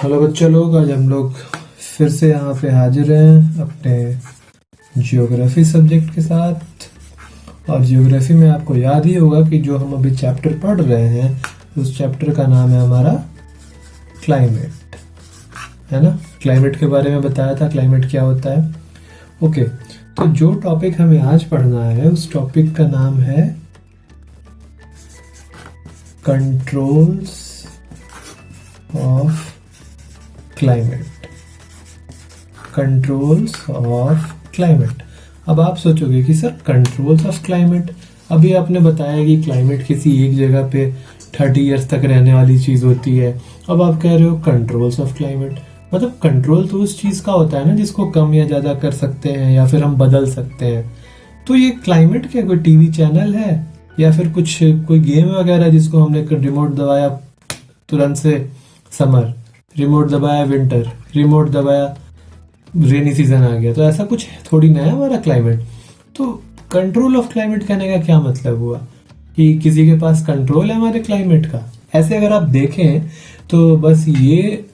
Hello बच्चा लोग, आज हम लोग फिर से यहाँ पे हाजिर हैं अपने जियोग्राफी सब्जेक्ट के साथ। और जियोग्राफी में आपको याद ही होगा कि जो हम अभी चैप्टर पढ़ रहे हैं उस चैप्टर का नाम है हमारा क्लाइमेट, है ना। क्लाइमेट के बारे में बताया था, क्लाइमेट क्या होता है। ओके, तो जो टॉपिक हमें आज पढ़ना है उस टॉपिक का नाम है controls of climate. Controls of climate. अब आप सोचोगे कि सर कंट्रोल्स ऑफ क्लाइमेट, अभी आपने बताया कि क्लाइमेट किसी एक जगह पे 30 इयर्स तक रहने वाली चीज होती है। अब आप कह रहे हो कंट्रोल्स ऑफ क्लाइमेट, मतलब कंट्रोल तो उस चीज का होता है ना जिसको कम या ज्यादा कर सकते हैं या फिर हम बदल सकते हैं। तो ये क्लाइमेट क्या कोई टीवी चैनल है या फिर कुछ कोई गेम वगैरह जिसको हमने रिमोट दबाया तुरंत से समर, रिमोट दबाया विंटर, रिमोट दबाया रेनी सीजन आ गया। तो ऐसा कुछ थोड़ी ना है हमारा क्लाइमेट। तो कंट्रोल ऑफ क्लाइमेट कहने का क्या मतलब हुआ कि किसी के पास कंट्रोल है हमारे क्लाइमेट का। ऐसे अगर आप देखें तो बस ये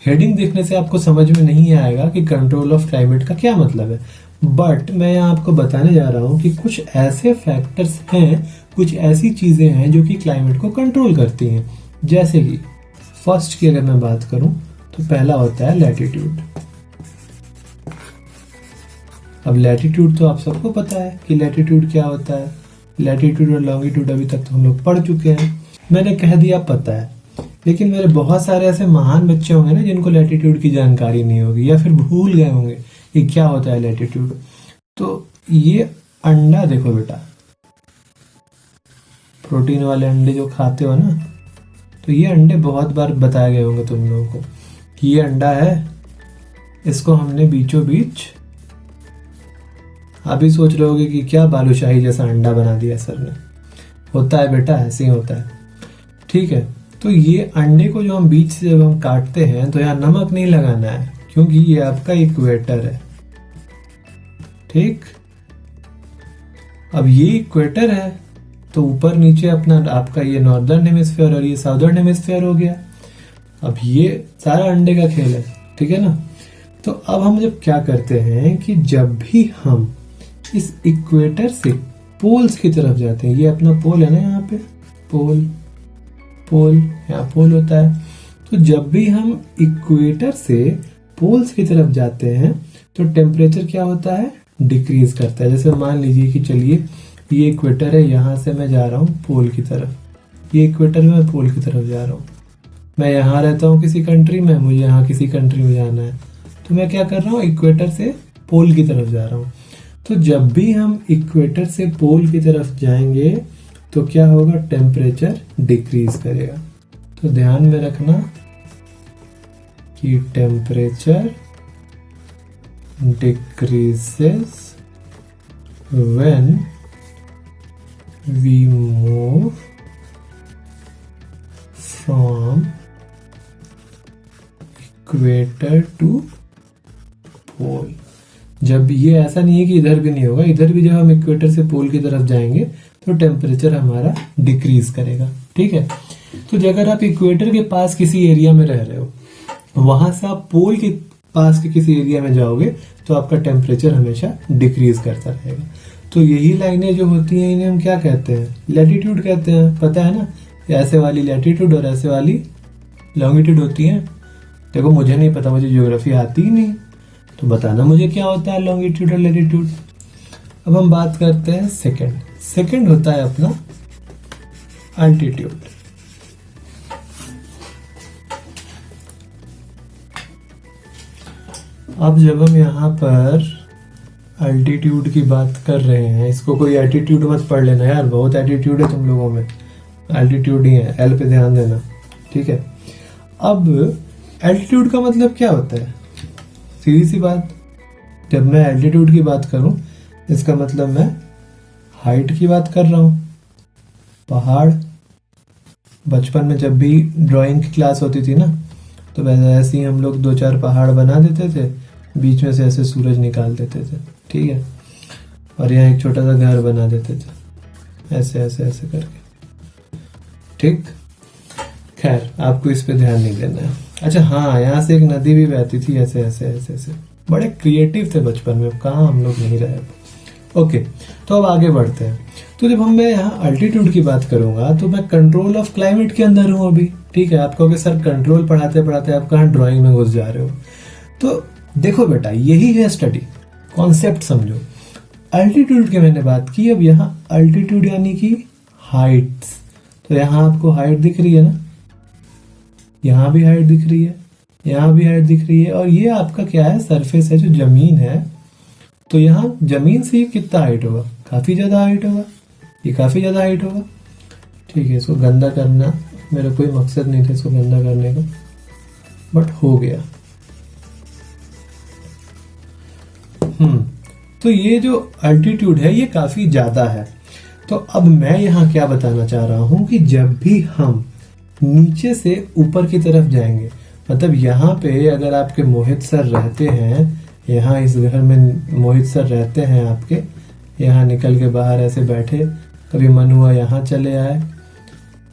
हेडिंग देखने से आपको समझ में नहीं आएगा कि कंट्रोल ऑफ क्लाइमेट का क्या मतलब है। बट मैं आपको बताने जा रहा हूं कि कुछ ऐसे फैक्टर्स हैं, कुछ ऐसी चीजें हैं जो कि क्लाइमेट को कंट्रोल करती हैं। जैसे कि फर्स्ट की अगर मैं बात करूं तो पहला होता है लैटिट्यूड। अब लैटिट्यूड तो आप सबको पता है कि लैटिट्यूड क्या होता है। लैटिट्यूड और लॉन्गिट्यूड अभी तक तो हम लोग पढ़ चुके हैं, मैंने कह दिया पता है। लेकिन मेरे बहुत सारे ऐसे महान बच्चे होंगे ना जिनको लैटिट्यूड की जानकारी नहीं होगी या फिर भूल गए होंगे कि क्या होता है लैटिट्यूड। तो ये अंडा देखो बेटा, प्रोटीन वाले अंडे जो खाते हो ना, तो ये अंडे बहुत बार बताए गए होंगे तुम लोगों को कि ये अंडा है, इसको हमने बीचों बीच, आप भी सोच रहे होगे कि क्या बालूशाही जैसा अंडा बना दिया सर ने। होता है बेटा, ऐसे ही होता है, ठीक है। तो ये अंडे को जो हम बीच से जब हम काटते हैं तो यहाँ नमक नहीं लगाना है क्योंकि ये आपका इक्वेटर है, ठीक। अब ये इक्वेटर है तो ऊपर नीचे अपना आपका ये नॉर्दर्न हेमिस्फीयर और ये साउदर्न हेमिस्फीयर हो गया। अब ये सारा अंडे का खेल है, ठीक है ना। तो अब हम जब क्या करते हैं कि जब भी हम इस इक्वेटर से पोल्स की तरफ जाते हैं, ये अपना पोल है ना, यहाँ पे पोल, पोल यहाँ पोल होता है। तो जब भी हम इक्वेटर से पोल्स की तरफ जाते हैं तो टेम्परेचर क्या होता है, डिक्रीज करता है। जैसे मान लीजिए कि चलिए ये इक्वेटर है, यहाँ से मैं जा रहा हूँ पोल की तरफ, ये इक्वेटर में मैं पोल की तरफ जा रहा हूँ। मैं यहाँ रहता हूँ किसी कंट्री में, मुझे यहाँ किसी कंट्री में जाना है, तो मैं क्या कर रहा हूँ, इक्वेटर से पोल की तरफ जा रहा हूँ। तो जब भी हम इक्वेटर से पोल की तरफ जाएंगे तो क्या होगा, टेम्परेचर डिक्रीज करेगा। तो ध्यान में रखना कि temperature decreases when we move from equator to pole। जब ये ऐसा नहीं है कि इधर भी नहीं होगा, इधर भी जब हम इक्वेटर से पोल की तरफ जाएंगे तो टेम्परेचर हमारा डिक्रीज करेगा, ठीक है। तो अगर आप इक्वेटर के पास किसी एरिया में रह रहे हो, वहां से आप पोल के पास के किसी एरिया में जाओगे तो आपका टेम्परेचर हमेशा डिक्रीज करता रहेगा। तो यही लाइनें जो होती हैं इन्हें हम क्या कहते हैं, लैटिट्यूड कहते हैं, पता है ना। ऐसे वाली लैटिट्यूड और ऐसे वाली लॉन्गिट्यूड होती हैं। देखो मुझे नहीं पता, मुझे ज्योग्राफी आती ही नहीं, तो बताना मुझे क्या होता है लॉन्गिट्यूड और लैटिट्यूड। अब हम बात करते हैं सेकंड। सेकंड होता है अपना अल्टीट्यूड। अब जब हम यहाँ पर अल्टीट्यूड की बात कर रहे हैं, इसको कोई एटीट्यूड मत पढ़ लेना यार, बहुत एटीट्यूड है तुम लोगों में, एल्टीट्यूड ही है, एल पे ध्यान देना, ठीक है। अब एल्टीट्यूड का मतलब क्या होता है, सीधी सी बात, जब मैं एल्टीट्यूड की बात करूं इसका मतलब मैं हाइट की बात कर रहा हूं। पहाड़, बचपन में जब भी ड्राइंग की क्लास होती थी ना, तो वैसे ऐसे ही हम लोग 2-4 पहाड़ बना देते थे, बीच में से ऐसे सूरज निकाल देते थे, ठीक है। और यहाँ एक छोटा सा घर बना देते थे, ऐसे ऐसे ऐसे करके, ठीक। खैर आपको इस पे ध्यान नहीं देना है। अच्छा हाँ, यहाँ से एक नदी भी बहती थी ऐसे ऐसे ऐसे ऐसे। बड़े क्रिएटिव थे बचपन में, कहाँ हम लोग नहीं रहे। ओके, तो अब आगे बढ़ते हैं। तो जब मैं यहाँ अल्टीट्यूड की बात करूंगा तो मैं कंट्रोल ऑफ क्लाइमेट के अंदर हूँ अभी। ठीक है, आप कहोगे सर कंट्रोल पढ़ाते पढ़ाते आप कहाँ ड्राइंग में घुस जा रहे हो। तो देखो बेटा, यही है स्टडी, कॉन्सेप्ट समझो। अल्टीट्यूड की मैंने बात की, अब यहाँ अल्टीट्यूड यानी कि हाइट्स। तो यहाँ आपको हाइट दिख रही है ना, यहाँ भी हाइट दिख रही है, यहाँ भी हाइट दिख रही है, और ये आपका क्या है, सरफेस है जो जमीन है। तो यहाँ जमीन से कितना हाइट होगा, काफी ज्यादा हाइट होगा, ये काफी ज्यादा हाइट होगा। ठीक है, इसको गंदा करना मेरा कोई मकसद नहीं था, इसको गंदा करने का, बट हो गया। तो ये जो अल्टीट्यूड है ये काफी ज्यादा है। तो अब मैं यहाँ क्या बताना चाह रहा हूं कि जब भी हम नीचे से ऊपर की तरफ जाएंगे, मतलब यहाँ पे अगर आपके मोहित सर रहते हैं, यहाँ इस घर में मोहित सर रहते हैं आपके, यहाँ निकल के बाहर ऐसे बैठे, कभी मन हुआ यहाँ चले आए,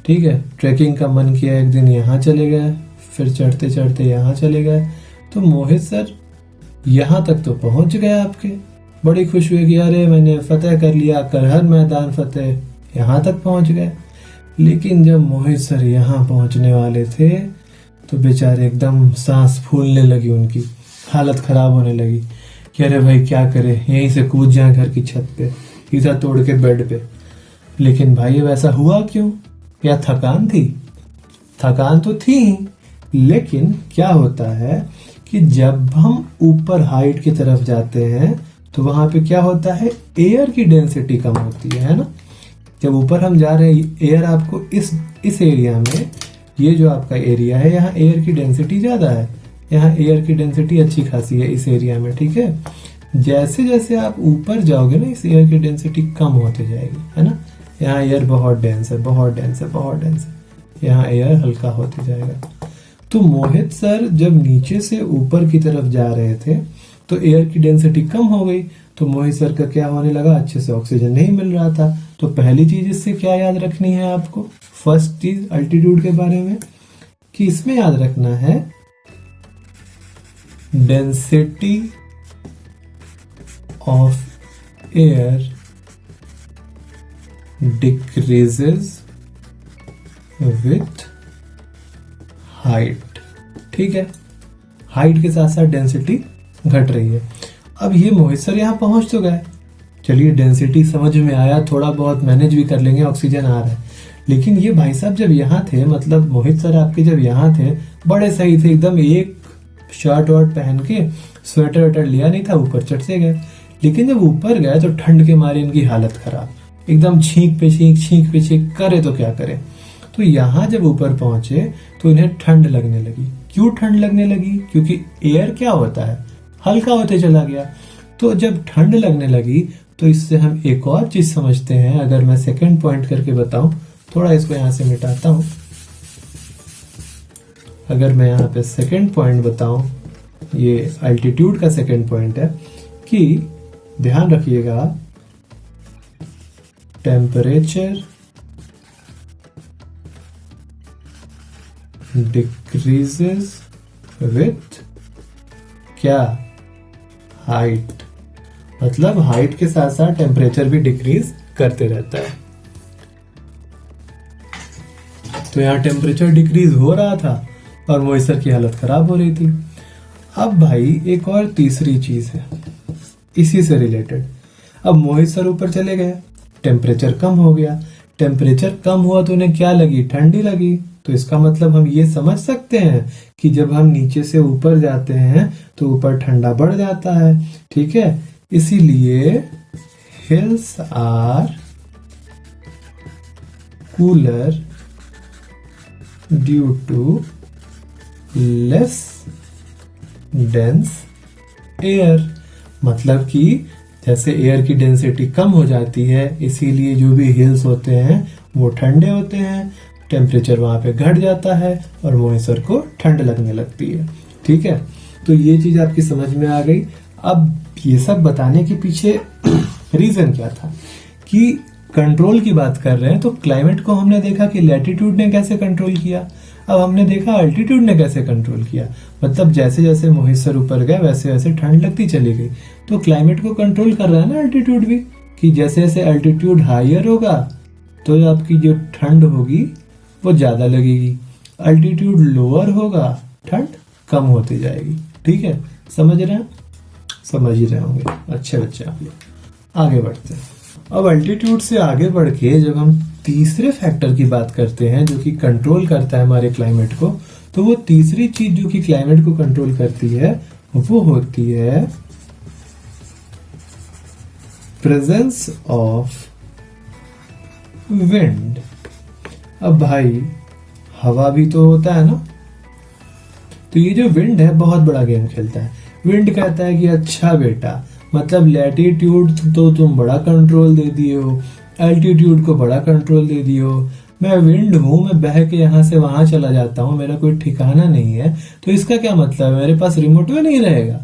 ठीक है, ट्रैकिंग का मन किया एक दिन यहाँ चले गए, फिर चढ़ते चढ़ते यहाँ चले गए, तो मोहित सर यहाँ तक तो पहुंच गए आपके, बड़ी खुश हुई कि अरे मैंने फतेह कर लिया, करहर मैदान फतेह, यहाँ तक पहुंच गए। लेकिन जब मोहित सर यहाँ पहुंचने वाले थे तो बेचारे एकदम सांस फूलने लगी, उनकी हालत खराब होने लगी कि अरे भाई क्या करे, यहीं से कूद जाए घर की छत पे, ईसा तोड़ के बेड पे। लेकिन भाई वैसा हुआ क्यों? क्या थकान थी? थकान तो थी ही, लेकिन क्या होता है कि जब हम ऊपर हाइट की तरफ जाते हैं तो वहां पे क्या होता है, एयर की डेंसिटी कम होती है ना। जब ऊपर हम जा रहे हैं, एयर आपको इस एरिया में, ये जो आपका एरिया है, यहाँ एयर की डेंसिटी ज्यादा है, यहाँ एयर की डेंसिटी अच्छी खासी है इस एरिया में, ठीक है। जैसे जैसे आप ऊपर जाओगे ना, इस एयर की डेंसिटी कम होती जाएगी, है ना। यहाँ एयर बहुत डेंस है, बहुत डेंस है, बहुत डेंस है, यहाँ एयर हल्का होते जाएगा। तो मोहित सर जब नीचे से ऊपर की तरफ जा रहे थे तो एयर की डेंसिटी कम हो गई, तो मोहित सर का क्या होने लगा, अच्छे से ऑक्सीजन नहीं मिल रहा था। तो पहली चीज इससे क्या याद रखनी है आपको, फर्स्ट चीज अल्टीट्यूड के बारे में, कि इसमें याद रखना है density of air decreases with height. ठीक है, हाइट के साथ साथ डेंसिटी घट रही है। अब ये मोहित सर यहाँ पहुंच तो गए, चलिए डेंसिटी समझ में आया, थोड़ा बहुत मैनेज भी कर लेंगे, ऑक्सीजन आ रहा है। लेकिन ये भाई साहब जब यहाँ थे, मतलब मोहित सर आपके जब यहाँ थे, बड़े सही थे एकदम, एक शर्ट वर्ट पहन के, स्वेटर वेटर लिया नहीं था, ऊपर चढ़ से गए। लेकिन जब ऊपर गए तो ठंड के मारे इनकी हालत खराब, एकदम छींक पे छींक करे तो क्या करे। तो यहाँ जब ऊपर पहुंचे तो इन्हें ठंड लगने लगी। क्यों ठंड लगने लगी? क्योंकि एयर क्या होता है, हल्का होते चला गया। तो जब ठंड लगने लगी तो इससे हम एक और चीज समझते हैं। अगर मैं सेकंड पॉइंट करके बताऊं, थोड़ा इसको यहां से मिटाता हूं। अगर मैं यहाँ पे सेकंड पॉइंट बताऊं, ये अल्टीट्यूड का सेकंड पॉइंट है, कि ध्यान रखिएगा, टेम्परेचर डिक्रीजेस विथ क्या, हाइट। मतलब हाइट के साथ साथ टेम्परेचर भी डिक्रीज करते रहता है। तो यहाँ टेम्परेचर डिक्रीज हो रहा था और मोहित सर की हालत खराब हो रही थी। अब भाई एक और तीसरी चीज है इसी से रिलेटेड। अब मोहित सर ऊपर चले गए, टेम्परेचर कम हो गया, टेम्परेचर कम हुआ तो उन्हें क्या लगी, ठंडी लगी। तो इसका मतलब हम ये समझ सकते हैं कि जब हम नीचे से ऊपर जाते हैं तो ऊपर ठंडा बढ़ जाता है, ठीक है। इसीलिए hills are cooler due to less dense air. मतलब कि जैसे एयर की डेंसिटी कम हो जाती है, इसीलिए जो भी हिल्स होते हैं वो ठंडे होते हैं, टेम्परेचर वहां पे घट जाता है और मोहित सर को ठंड लगने लगती है। ठीक है, तो ये चीज आपकी समझ में आ गई। अब ये सब बताने के पीछे रीजन क्या था, कि कंट्रोल की बात कर रहे हैं तो क्लाइमेट को हमने देखा कि लैटिट्यूड ने कैसे कंट्रोल किया। अब हमने देखा अल्टीट्यूड ने कैसे कंट्रोल किया, मतलब जैसे जैसे मोहित सर ऊपर गए वैसे वैसे ठंड लगती चली गई। तो क्लाइमेट को कंट्रोल कर रहा है ना अल्टीट्यूड भी, कि जैसे जैसे अल्टीट्यूड हायर होगा तो आपकी जो ठंड होगी वो ज्यादा लगेगी, अल्टीट्यूड लोअर होगा ठंड कम होती जाएगी। ठीक है, समझ रहे हैं? समझ ही रहे होंगे, अच्छे बच्चे आप लोग। आगे बढ़ते हैं। अब अल्टीट्यूड से आगे बढ़ के जब हम तीसरे फैक्टर की बात करते हैं जो कि कंट्रोल करता है हमारे क्लाइमेट को, तो वो तीसरी चीज जो कि क्लाइमेट को कंट्रोल करती है वो होती है प्रेजेंस ऑफ विंड। अब भाई हवा भी तो होता है ना, तो ये जो विंड है बहुत बड़ा गेम खेलता है। विंड कहता है कि अच्छा बेटा, मतलब लैटिट्यूड तो तुम बड़ा कंट्रोल दे दिए हो, एल्टीट्यूड को बड़ा कंट्रोल दे दिए हो, मैं विंड हूं, मैं बह के यहाँ से वहां चला जाता हूँ, मेरा कोई ठिकाना नहीं है, तो इसका क्या मतलब है, मेरे पास रिमोट में नहीं रहेगा,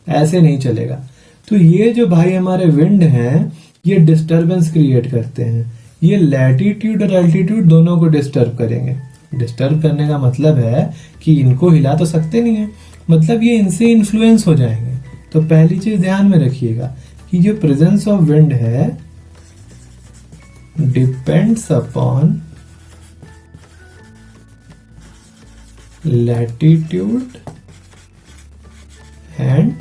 ऐसे नहीं चलेगा। तो ये जो भाई हमारे विंड हैं ये डिस्टरबेंस क्रिएट करते हैं, ये लैटिट्यूड और एल्टीट्यूड दोनों को डिस्टर्ब करेंगे। डिस्टर्ब करने का मतलब है कि इनको हिला तो सकते नहीं है, मतलब ये इनसे इन्फ्लुएंस हो जाएंगे। तो पहली चीज ध्यान में रखिएगा कि जो प्रेजेंस ऑफ विंड है depends upon latitude and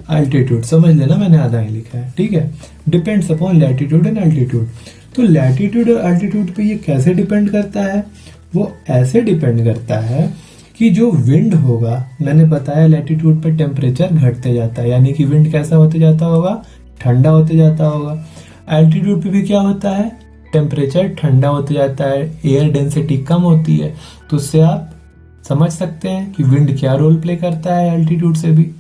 altitude. समझ लेना, मैंने आधा ही लिखा है, ठीक है। Depends upon latitude and altitude. तो लैटिट्यूड और अल्टीट्यूड पे ये कैसे डिपेंड करता है? वो ऐसे डिपेंड करता है कि जो विंड होगा, मैंने बताया लैटिट्यूड पे टेम्परेचर घटते जाता है, यानी कि विंड कैसा होते जाता होगा, ठंडा होते जाता होगा। एल्टीट्यूड पे भी क्या होता है, टेम्परेचर ठंडा होते जाता है, एयर डेंसिटी कम होती है। तो उससे आप समझ सकते हैं कि विंड क्या रोल प्ले करता है एल्टीट्यूड से भी।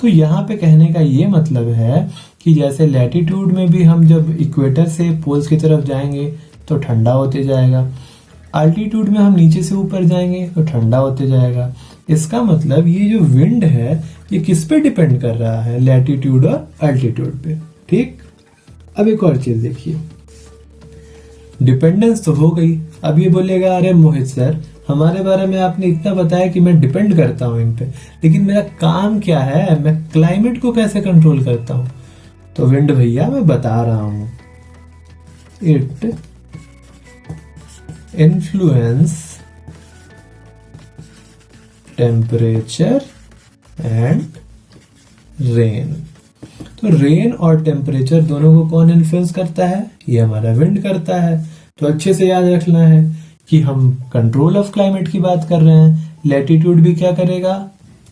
तो यहाँ पे कहने का ये मतलब है कि जैसे लैटिट्यूड में भी हम जब इक्वेटर से पोल्स की तरफ जाएंगे तो ठंडा होते जाएगा, अल्टीट्यूड में हम नीचे से ऊपर जाएंगे तो ठंडा होते जाएगा। इसका मतलब ये जो विंड है ये किस पे डिपेंड कर रहा है, लैटिट्यूड और अल्टीट्यूड पे। ठीक, अब एक और चीज देखिए, डिपेंडेंस तो हो गई। अब ये बोलेगा अरे मोहित सर, हमारे बारे में आपने इतना बताया कि मैं डिपेंड करता हूं इन पे, लेकिन मेरा काम क्या है, मैं क्लाइमेट को कैसे कंट्रोल करता हूं? तो विंड भैया मैं बता रहा हूं, it influence temperature and rain. तो रेन और टेम्परेचर दोनों को कौन इन्फ्लुएंस करता है? ये हमारा विंड करता है। तो अच्छे से याद रखना है कि हम कंट्रोल ऑफ क्लाइमेट की बात कर रहे हैं। लैटिट्यूड भी क्या करेगा,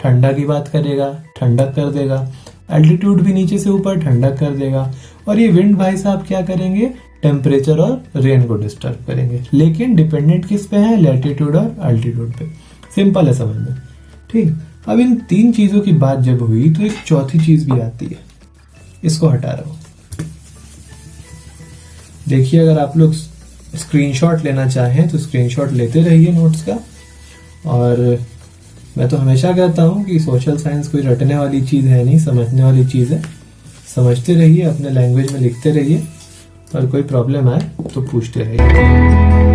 ठंडा की बात करेगा, ठंडक कर देगा। एल्टीट्यूड भी नीचे से ऊपर ठंडक कर देगा। और ये विंड भाई साहब क्या करेंगे, टेम्परेचर और रेन को डिस्टर्ब करेंगे। लेकिन डिपेंडेंट किस पे है, लैटिट्यूड और अल्टीट्यूड पे। सिंपल है समझ में, ठीक। अब इन तीन चीजों की बात जब हुई तो एक चौथी चीज भी आती है, इसको हटा रहा हूं। देखिए, अगर आप लोग स्क्रीनशॉट लेना चाहें तो स्क्रीनशॉट लेते रहिए नोट्स का। और मैं तो हमेशा कहता हूं कि सोशल साइंस कोई रटने वाली चीज है नहीं, समझने वाली चीज है। समझते रहिए, अपने लैंग्वेज में लिखते रहिए, और कोई प्रॉब्लम आए तो पूछते रहिए।